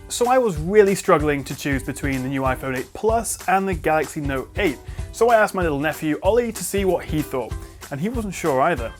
So I was really struggling to choose between the new iPhone 8 Plus and the Galaxy Note 8. So I asked my little nephew Ollie to see what he thought, and he wasn't sure either.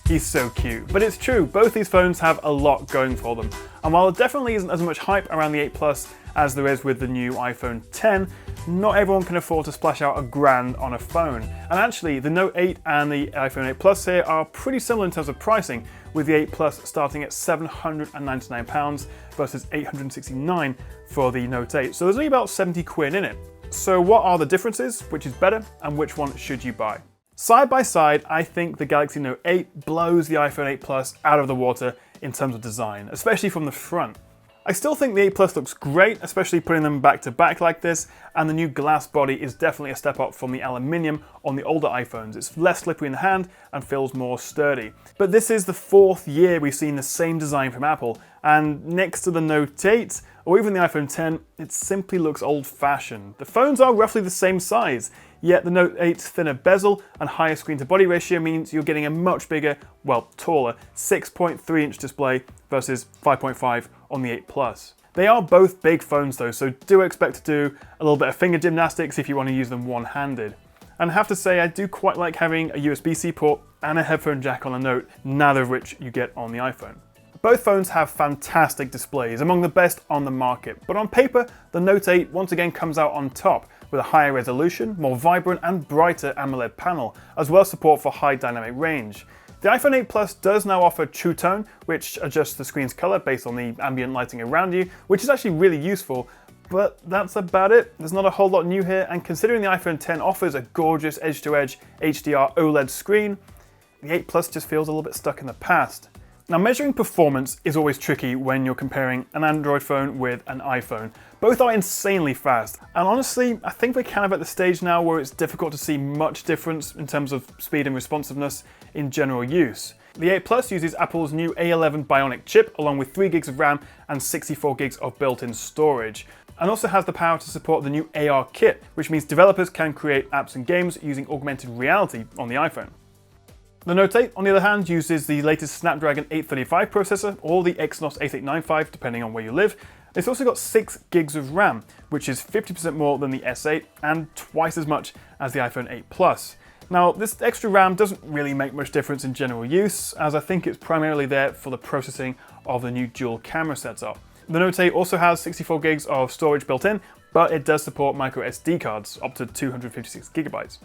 He's so cute. But it's true, both these phones have a lot going for them. And while there definitely isn't as much hype around the 8 Plus as there is with the new iPhone 10, not everyone can afford to splash out $1,000 on a phone. And actually, the Note 8 and the iPhone 8 Plus here are pretty similar in terms of pricing, with the 8 Plus starting at £799 versus $869 for the Note 8. So there's only about 70 quid in it. So what are the differences? Which is better, and which one should you buy? Side by side, I think the Galaxy Note 8 blows the iPhone 8 Plus out of the water in terms of design, especially from the front. I still think the 8 Plus looks great, especially putting them back to back like this, and the new glass body is definitely a step up from the aluminium on the older iPhones. It's less slippery in the hand and feels more sturdy. But this is the 4th year we've seen the same design from Apple, and next to the Note 8, or even the iPhone 10, it simply looks old-fashioned. The phones are roughly the same size, yet the Note 8's thinner bezel and higher screen-to-body ratio means you're getting a much bigger, well, taller, 6.3-inch display versus 5.5 on the 8 Plus. They are both big phones though, so do expect to do a little bit of finger gymnastics if you want to use them one-handed. And I have to say, I do quite like having a USB-C port and a headphone jack on the Note, neither of which you get on the iPhone. Both phones have fantastic displays, among the best on the market, but on paper, the Note 8 once again comes out on top, with a higher resolution, more vibrant and brighter AMOLED panel, as well as support for high dynamic range. The iPhone 8 Plus does now offer True Tone, which adjusts the screen's color based on the ambient lighting around you, which is actually really useful, but that's about it. There's not a whole lot new here, and considering the iPhone 10 offers a gorgeous edge-to-edge HDR OLED screen, the 8 Plus just feels a little bit stuck in the past. Now, measuring performance is always tricky when you're comparing an Android phone with an iPhone. Both are insanely fast, and honestly, I think we're kind of at the stage now where it's difficult to see much difference in terms of speed and responsiveness in general use. The 8 Plus uses Apple's new A11 Bionic chip, along with 3 gigs of RAM and 64 gigs of built-in storage, and also has the power to support the new AR kit, which means developers can create apps and games using augmented reality on the iPhone. The Note 8, on the other hand, uses the latest Snapdragon 835 processor or the Exynos 8895, depending on where you live. It's also got 6 gigs of RAM, which is 50% more than the S8 and twice as much as the iPhone 8 Plus. Now, this extra RAM doesn't really make much difference in general use, as I think it's primarily there for the processing of the new dual camera setup. The Note 8 also has 64 gigs of storage built in, but it does support micro SD cards up to 256 gigabytes.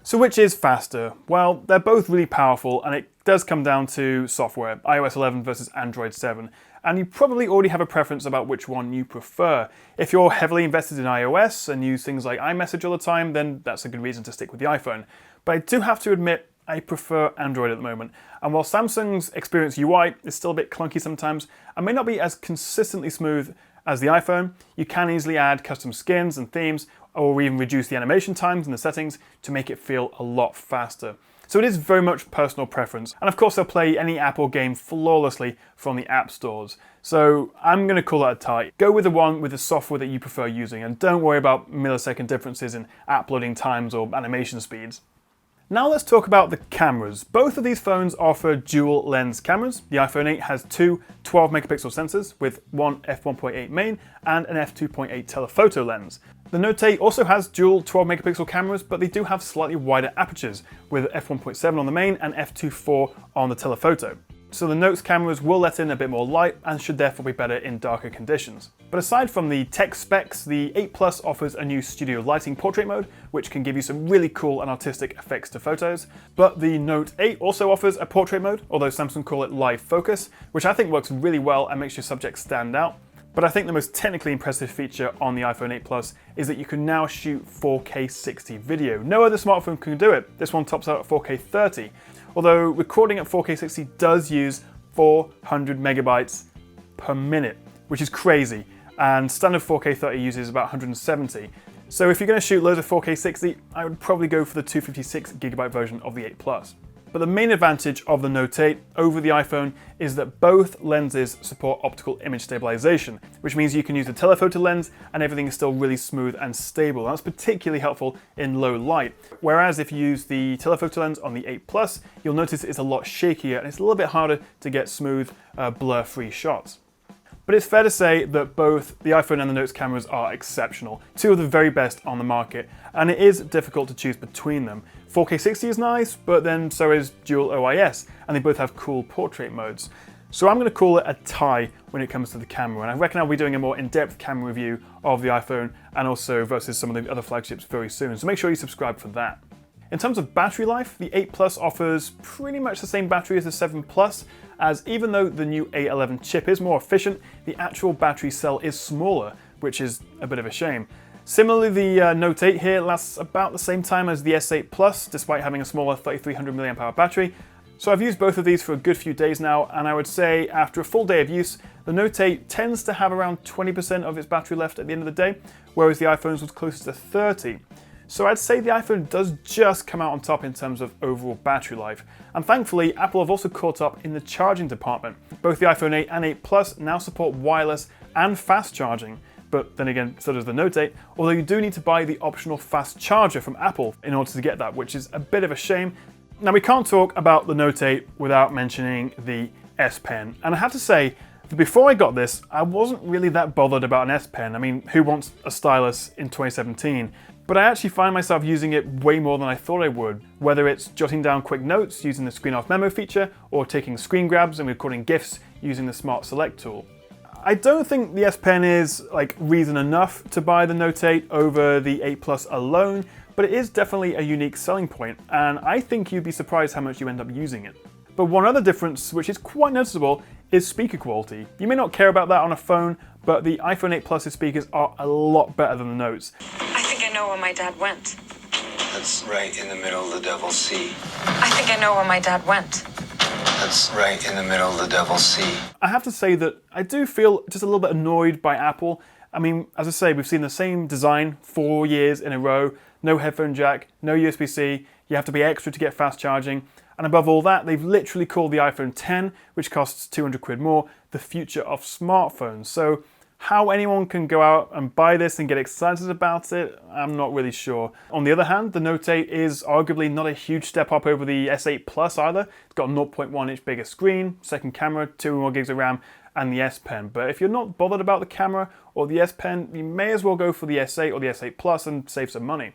So which is faster? Well, they're both really powerful, and it does come down to software, iOS 11 versus Android 7. And you probably already have a preference about which one you prefer. If you're heavily invested in iOS and use things like iMessage all the time, then that's a good reason to stick with the iPhone. But I do have to admit, I prefer Android at the moment. And while Samsung's Experience UI is still a bit clunky sometimes, and may not be as consistently smooth as the iPhone, you can easily add custom skins and themes, or even reduce the animation times in the settings to make it feel a lot faster. So it is very much personal preference. And of course, they'll play any app or game flawlessly from the app stores. So I'm going to call that a tie. Go with the one with the software that you prefer using, and don't worry about millisecond differences in app loading times or animation speeds. Now let's talk about the cameras. Both of these phones offer dual lens cameras. The iPhone 8 has two 12 megapixel sensors with one f1.8 main and an f2.8 telephoto lens. The Note 8 also has dual 12 megapixel cameras, but they do have slightly wider apertures with f1.7 on the main and f2.4 on the telephoto. So the Note's cameras will let in a bit more light and should therefore be better in darker conditions. But aside from the tech specs, the 8 Plus offers a new studio lighting portrait mode, which can give you some really cool and artistic effects to photos. But the Note 8 also offers a portrait mode, although Samsung call it live focus, which I think works really well and makes your subject stand out. But I think the most technically impressive feature on the iPhone 8 Plus is that you can now shoot 4K 60 video. No other smartphone can do it. This one tops out at 4K 30. Although recording at 4K 60 does use 400 megabytes per minute, which is crazy. And standard 4K 30 uses about 170. So if you're going to shoot loads of 4K 60, I would probably go for the 256 gigabyte version of the 8 Plus. But the main advantage of the Note 8 over the iPhone is that both lenses support optical image stabilization, which means you can use the telephoto lens and everything is still really smooth and stable. That's particularly helpful in low light. Whereas if you use the telephoto lens on the 8 Plus, you'll notice it's a lot shakier and it's a little bit harder to get smooth, blur-free shots. But it's fair to say that both the iPhone and the Note's cameras are exceptional, two of the very best on the market, and it is difficult to choose between them. 4K 60 is nice, but then so is dual OIS, and they both have cool portrait modes. So I'm going to call it a tie when it comes to the camera, and I reckon I'll be doing a more in-depth camera review of the iPhone and also versus some of the other flagships very soon, so make sure you subscribe for that. In terms of battery life, the 8 Plus offers pretty much the same battery as the 7 Plus, as even though the new A11 chip is more efficient, the actual battery cell is smaller, which is a bit of a shame. Similarly, the Note 8 here lasts about the same time as the S8 Plus, despite having a smaller 3300 mAh battery. So I've used both of these for a good few days now, and I would say after a full day of use, the Note 8 tends to have around 20% of its battery left at the end of the day, whereas the iPhone's was closer to 30%. So I'd say the iPhone does just come out on top in terms of overall battery life. And thankfully, Apple have also caught up in the charging department. Both the iPhone 8 and 8 Plus now support wireless and fast charging. But then again, so does the Note 8, although you do need to buy the optional fast charger from Apple in order to get that, which is a bit of a shame. Now we can't talk about the Note 8 without mentioning the S Pen. And I have to say, that before I got this, I wasn't really that bothered about an S Pen. I mean, who wants a stylus in 2017? But I actually find myself using it way more than I thought I would, whether it's jotting down quick notes using the screen off memo feature, or taking screen grabs and recording GIFs using the Smart Select tool. I don't think the S Pen is reason enough to buy the Note 8 over the 8 Plus alone, but it is definitely a unique selling point, and I think you'd be surprised how much you end up using it. But one other difference, which is quite noticeable, is speaker quality. You may not care about that on a phone, but the iPhone 8 Plus's speakers are a lot better than the Note's. I think I know where my dad went. That's right in the middle of the Devil's Sea. I think I know where my dad went. That's right in the middle of the Devil's Sea. I have to say that I do feel just a little bit annoyed by Apple. I mean, as I say, we've seen the same design 4 years in a row. No headphone jack, no USB-C, you have to pay extra to get fast charging. And above all that, they've literally called the iPhone 10, which costs 200 quid more, the future of smartphones. So how anyone can go out and buy this and get excited about it, I'm not really sure. On the other hand, the Note 8 is arguably not a huge step up over the S8 Plus either. It's got a 0.1 inch bigger screen, second camera, 2 more gigs of RAM, and the S Pen. But if you're not bothered about the camera or the S Pen, you may as well go for the S8 or the S8 Plus and save some money.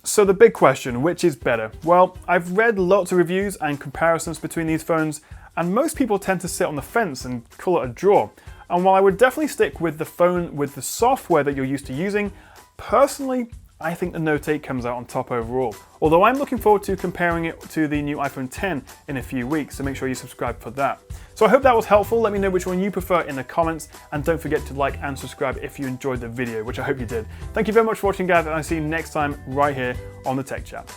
So the big question, which is better? Well, I've read lots of reviews and comparisons between these phones, and most people tend to sit on the fence and call it a draw. And while I would definitely stick with the phone with the software that you're used to using, personally, I think the Note 8 comes out on top overall. Although I'm looking forward to comparing it to the new iPhone 10 in a few weeks, so make sure you subscribe for that. So I hope that was helpful. Let me know which one you prefer in the comments, and don't forget to like and subscribe if you enjoyed the video, which I hope you did. Thank you very much for watching, guys, and I'll see you next time right here on the Tech Chap.